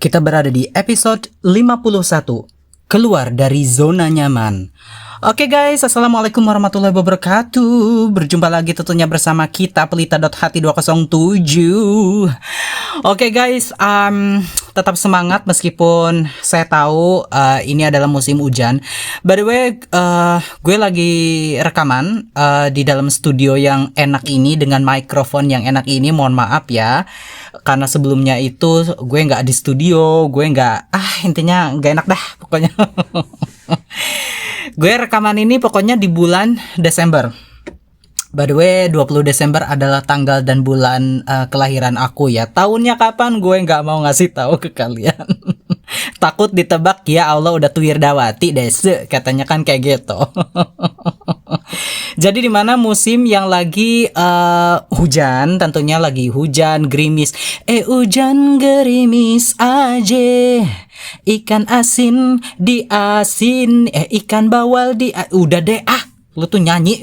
Kita berada di episode 51, keluar dari zona nyaman. Oke guys, assalamualaikum warahmatullahi wabarakatuh. Berjumpa lagi tentunya bersama kita Pelita.hati 207. Oke guys, tetap semangat meskipun saya tahu ini adalah musim hujan. By the way, gue lagi rekaman di dalam studio yang enak ini dengan mikrofon yang enak ini. Mohon maaf ya, karena sebelumnya itu gue nggak di studio, gue nggak, intinya nggak enak dah pokoknya. Gue rekaman ini pokoknya di bulan Desember. By the way, 20 Desember adalah tanggal dan bulan kelahiran aku ya. Tahunnya kapan gue nggak mau ngasih tahu ke kalian. Takut ditebak, ya Allah udah Tuwirdawati dese, katanya kan kayak gitu. Jadi di mana musim yang lagi hujan, tentunya lagi hujan gerimis. Hujan gerimis aja. Ikan asin di asin, ikan bawal di udah deh lu tuh nyanyi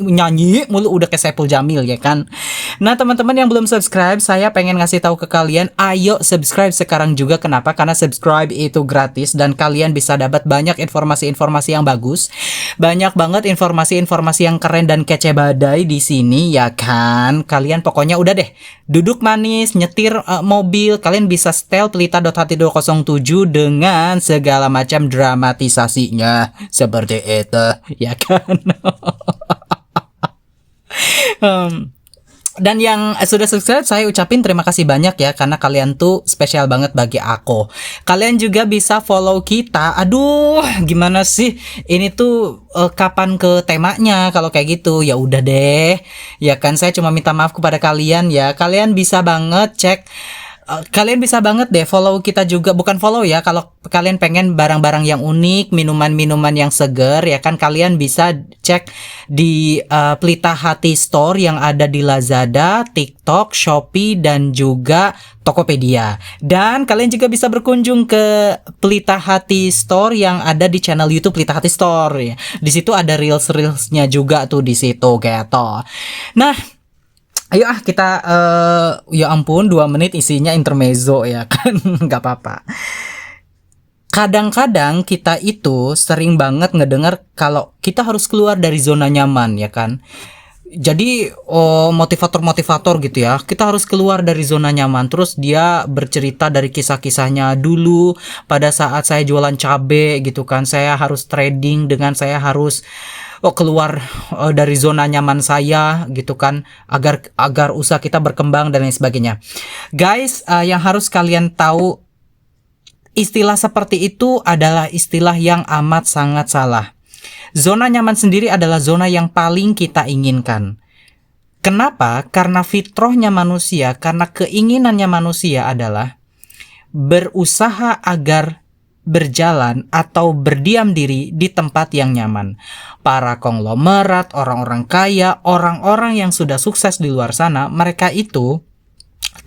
mulu udah kayak Saipul Jamil ya kan. Nah teman-teman yang belum subscribe, saya pengen ngasih tahu ke kalian, ayo subscribe sekarang juga. Kenapa? Karena subscribe itu gratis dan kalian bisa dapat banyak informasi-informasi yang bagus, banyak banget informasi-informasi yang keren dan kece badai di sini ya kan. Kalian pokoknya udah deh duduk manis nyetir mobil, kalian bisa setel Pelita.hati 207 dengan segala macam dramatisasinya seperti itu ya kan. Dan yang sudah subscribe, saya ucapin terima kasih banyak ya, karena kalian tuh spesial banget bagi aku. Kalian juga bisa follow kita. Aduh, gimana sih ini tuh kapan ke temanya kalau kayak gitu? Ya udah deh. Ya kan, saya cuma minta maaf kepada kalian ya. Kalian bisa banget cek, kalian bisa banget deh follow kita juga. Bukan follow ya, kalau kalian pengen barang-barang yang unik, minuman-minuman yang seger ya kan, kalian bisa cek di Pelita Hati Store yang ada di Lazada, TikTok, Shopee, dan juga Tokopedia. Dan kalian juga bisa berkunjung ke Pelita Hati Store yang ada di channel YouTube Pelita Hati Store ya. Di situ ada reels-reelsnya juga tuh di situ gitu. Nah, ayo kita ya ampun 2 menit isinya intermezzo ya kan. Gak apa-apa. Kadang-kadang kita itu sering banget ngedengar kalau kita harus keluar dari zona nyaman ya kan. Jadi motivator-motivator gitu ya, kita harus keluar dari zona nyaman. Terus dia bercerita dari kisah-kisahnya dulu pada saat saya jualan cabe gitu kan. Saya harus trading dengan saya harus keluar dari zona nyaman saya gitu kan, agar usaha kita berkembang dan lain sebagainya. Guys, yang harus kalian tahu, istilah seperti itu adalah istilah yang amat sangat salah. Zona nyaman sendiri adalah zona yang paling kita inginkan. Kenapa? Karena fitrahnya manusia, karena keinginannya manusia adalah berusaha agar berjalan atau berdiam diri di tempat yang nyaman. Para konglomerat, orang-orang kaya, orang-orang yang sudah sukses di luar sana, mereka itu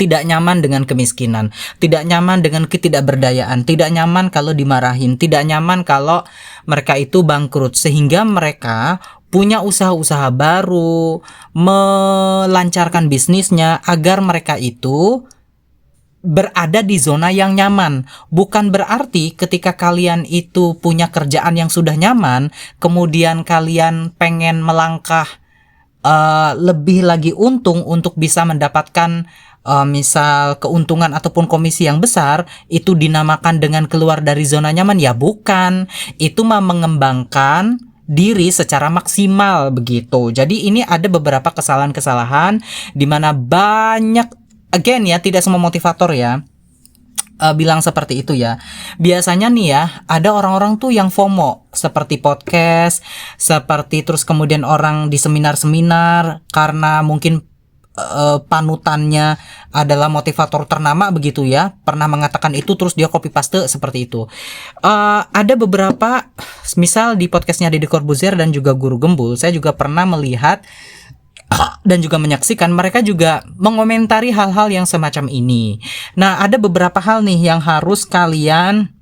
tidak nyaman dengan kemiskinan, tidak nyaman dengan ketidakberdayaan, tidak nyaman kalau dimarahin, tidak nyaman kalau mereka itu bangkrut, sehingga mereka punya usaha-usaha baru, melancarkan bisnisnya agar mereka itu berada di zona yang nyaman. Bukan berarti ketika kalian itu punya kerjaan yang sudah nyaman, kemudian kalian pengen melangkah lebih lagi untung untuk bisa mendapatkan misal keuntungan ataupun komisi yang besar, itu dinamakan dengan keluar dari zona nyaman. Ya bukan, itu mah mengembangkan diri secara maksimal begitu. Jadi ini ada beberapa kesalahan-kesalahan di mana banyak, again ya, tidak semua motivator ya bilang seperti itu ya. Biasanya nih ya, ada orang-orang tuh yang FOMO, seperti podcast, seperti terus kemudian orang di seminar-seminar karena mungkin panutannya adalah motivator ternama begitu ya, pernah mengatakan itu terus dia copy paste seperti itu. Ada beberapa, misal di podcastnya Deddy Corbuzier dan juga Guru Gembul, saya juga pernah melihat dan juga menyaksikan mereka juga mengomentari hal-hal yang semacam ini. Nah, ada beberapa hal nih yang harus kalian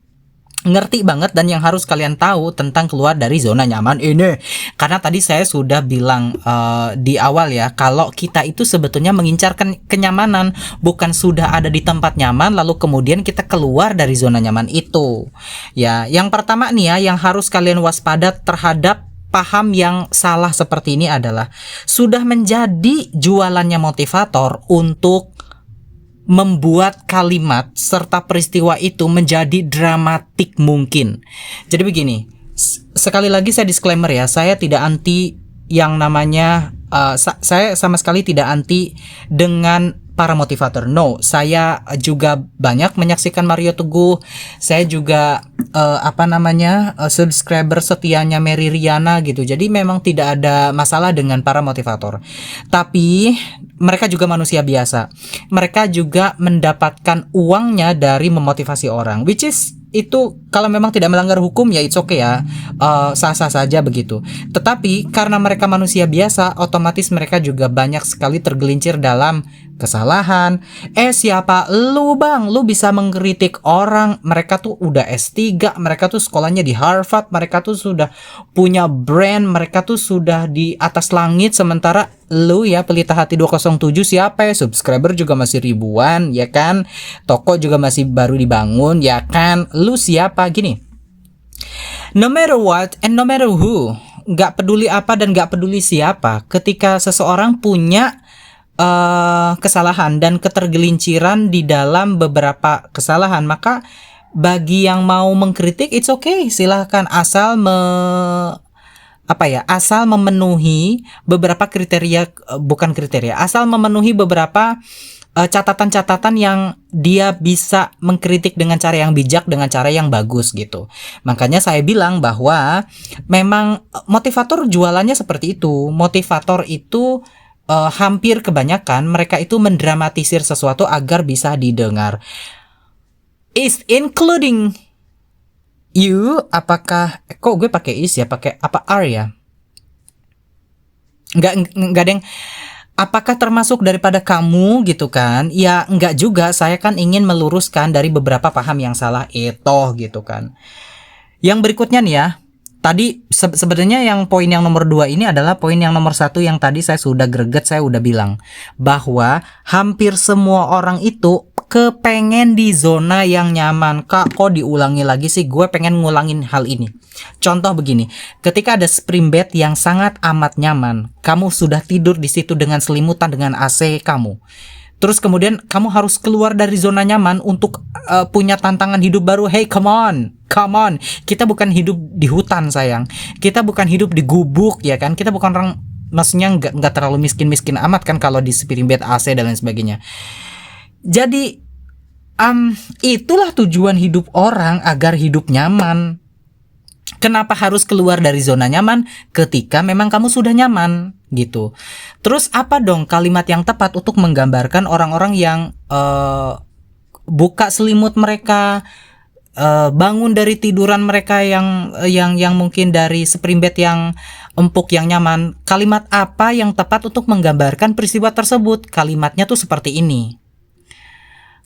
ngerti banget dan yang harus kalian tahu tentang keluar dari zona nyaman ini. Karena tadi saya sudah bilang di awal ya, kalau kita itu sebetulnya mengincar kenyamanan, bukan sudah ada di tempat nyaman lalu kemudian kita keluar dari zona nyaman itu. Ya, yang pertama nih ya, yang harus kalian waspada terhadap paham yang salah seperti ini adalah sudah menjadi jualannya motivator untuk membuat kalimat serta peristiwa itu menjadi dramatik mungkin. Jadi begini, sekali lagi saya disclaimer ya, saya tidak anti yang namanya saya sama sekali tidak anti dengan para motivator. No, saya juga banyak menyaksikan Mario Teguh. Saya juga subscriber setianya Mary Riana gitu. Jadi memang tidak ada masalah dengan para motivator. Tapi mereka juga manusia biasa. Mereka juga mendapatkan uangnya dari memotivasi orang, which is itu kalau memang tidak melanggar hukum ya it's okay ya, sah-sah saja begitu. Tetapi karena mereka manusia biasa, otomatis mereka juga banyak sekali tergelincir dalam kesalahan. Siapa lu bang? Lu bisa mengkritik orang, mereka tuh udah S3, mereka tuh sekolahnya di Harvard, mereka tuh sudah punya brand, mereka tuh sudah di atas langit, sementara lu ya pelita hati 207 siapa ya, subscriber juga masih ribuan ya kan, toko juga masih baru dibangun ya kan, lu siapa? Gini, no matter what and no matter who, gak peduli apa dan gak peduli siapa, ketika seseorang punya kesalahan dan ketergelinciran di dalam beberapa kesalahan, maka bagi yang mau mengkritik it's okay, silahkan, asal asal memenuhi beberapa kriteria, asal memenuhi beberapa catatan-catatan yang dia bisa mengkritik dengan cara yang bijak, dengan cara yang bagus gitu. Makanya saya bilang bahwa memang motivator jualannya seperti itu. Motivator itu hampir kebanyakan mereka itu mendramatisir sesuatu agar bisa didengar. Is including you. Apakah kok gue pakai is ya, pakai apa are ya? Enggak ada yang apakah termasuk daripada kamu gitu kan? Ya enggak juga, saya kan ingin meluruskan dari beberapa paham yang salah itu gitu kan. Yang berikutnya nih ya, tadi sebenarnya yang poin yang nomor 2 ini adalah poin yang nomor 1 yang tadi saya sudah greget, saya udah bilang bahwa hampir semua orang itu kepengen di zona yang nyaman. Kak, kok diulangi lagi sih? Gue pengen ngulangin hal ini. Contoh begini, ketika ada spring bed yang sangat amat nyaman, kamu sudah tidur di situ dengan selimutan, dengan AC kamu. Terus kemudian kamu harus keluar dari zona nyaman untuk punya tantangan hidup baru. Hey, come on. Kita bukan hidup di hutan sayang. Kita bukan hidup di gubuk ya kan. Kita bukan orang, maksudnya nggak terlalu miskin amat kan kalau di spring bed AC dan lain sebagainya. Jadi itulah tujuan hidup orang, agar hidup nyaman. Kenapa harus keluar dari zona nyaman ketika memang kamu sudah nyaman gitu. Terus apa dong kalimat yang tepat untuk menggambarkan orang-orang yang buka selimut mereka, bangun dari tiduran mereka yang mungkin dari spring bed yang empuk, yang nyaman. Kalimat apa yang tepat untuk menggambarkan peristiwa tersebut? Kalimatnya tuh seperti ini.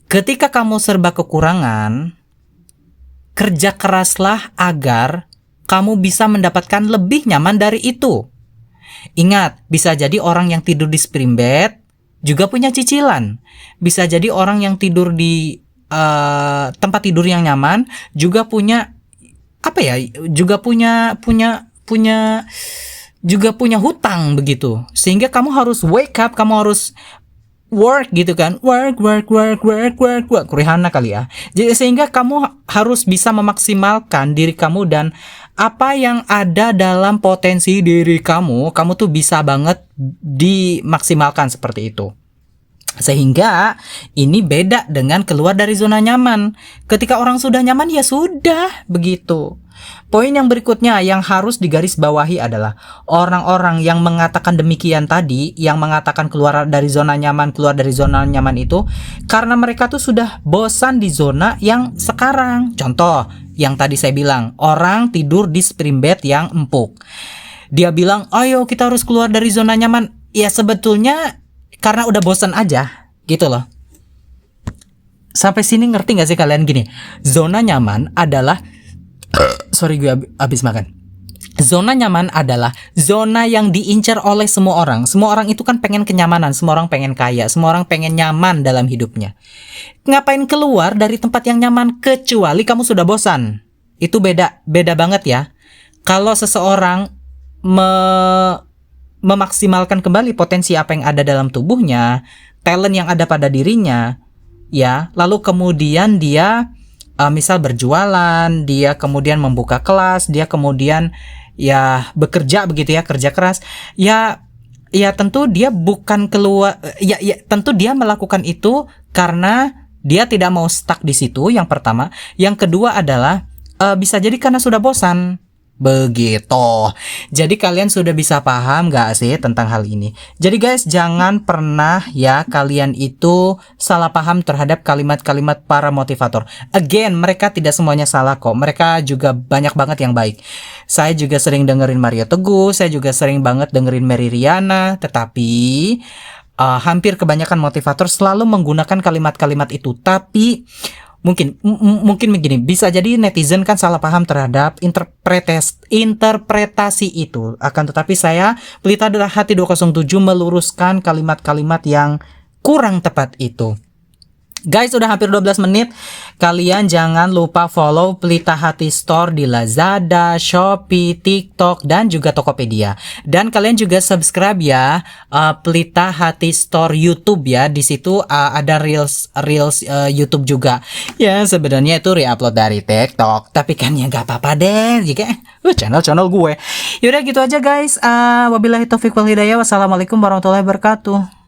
Ketika kamu serba kekurangan, kerja keraslah agar kamu bisa mendapatkan lebih nyaman dari itu. Ingat, bisa jadi orang yang tidur di spring bed juga punya cicilan. Bisa jadi orang yang tidur di tempat tidur yang nyaman juga punya juga punya hutang begitu. Sehingga kamu harus wake up, kamu harus work gitu kan, work Rihanna kali ya. Jadi sehingga kamu harus bisa memaksimalkan diri kamu, dan apa yang ada dalam potensi diri kamu tuh bisa banget dimaksimalkan seperti itu. Sehingga ini beda dengan keluar dari zona nyaman. Ketika orang sudah nyaman ya sudah begitu. Poin yang berikutnya yang harus digarisbawahi adalah orang-orang yang mengatakan demikian tadi, yang mengatakan keluar dari zona nyaman itu karena mereka tuh sudah bosan di zona yang sekarang. Contoh yang tadi saya bilang, orang tidur di spring bed yang empuk. Dia bilang, ayo kita harus keluar dari zona nyaman. Ya sebetulnya karena udah bosan aja gitu loh. Sampai sini ngerti gak sih kalian? Gini, zona nyaman adalah Sorry, gue abis makan. Zona nyaman adalah zona yang diincar oleh semua orang. Semua orang itu kan pengen kenyamanan, semua orang pengen kaya, semua orang pengen nyaman dalam hidupnya. Ngapain keluar dari tempat yang nyaman kecuali kamu sudah bosan? Itu beda banget ya. Kalau seseorang memaksimalkan kembali potensi apa yang ada dalam tubuhnya, talent yang ada pada dirinya, ya, lalu kemudian dia misal berjualan, dia kemudian membuka kelas, dia kemudian ya bekerja begitu ya, kerja keras, ya tentu dia bukan keluar, ya tentu dia melakukan itu karena dia tidak mau stuck di situ, yang pertama. Yang kedua adalah bisa jadi karena sudah bosan. Begitu. Jadi kalian sudah bisa paham gak sih tentang hal ini? Jadi guys, jangan pernah ya kalian itu salah paham terhadap kalimat-kalimat para motivator. Again, mereka tidak semuanya salah kok. Mereka juga banyak banget yang baik. Saya juga sering dengerin Mario Teguh, saya juga sering banget dengerin Mary Riana, tetapi hampir kebanyakan motivator selalu menggunakan kalimat-kalimat itu. Tapi mungkin begini, bisa jadi netizen kan salah paham terhadap interpretasi itu. Akan tetapi saya, Pelita Hati 207, meluruskan kalimat-kalimat yang kurang tepat itu. Guys, udah hampir 12 menit. Kalian jangan lupa follow Pelita Hati Store di Lazada, Shopee, TikTok, dan juga Tokopedia. Dan kalian juga subscribe ya Pelita Hati Store YouTube ya. Di situ ada reels YouTube juga. Ya, sebenarnya itu reupload dari TikTok, tapi kan ya nggak apa-apa deh jika channel gue. Yaudah gitu aja guys. Wabillahi taufiq wal hidayah. Wassalamualaikum warahmatullahi wabarakatuh.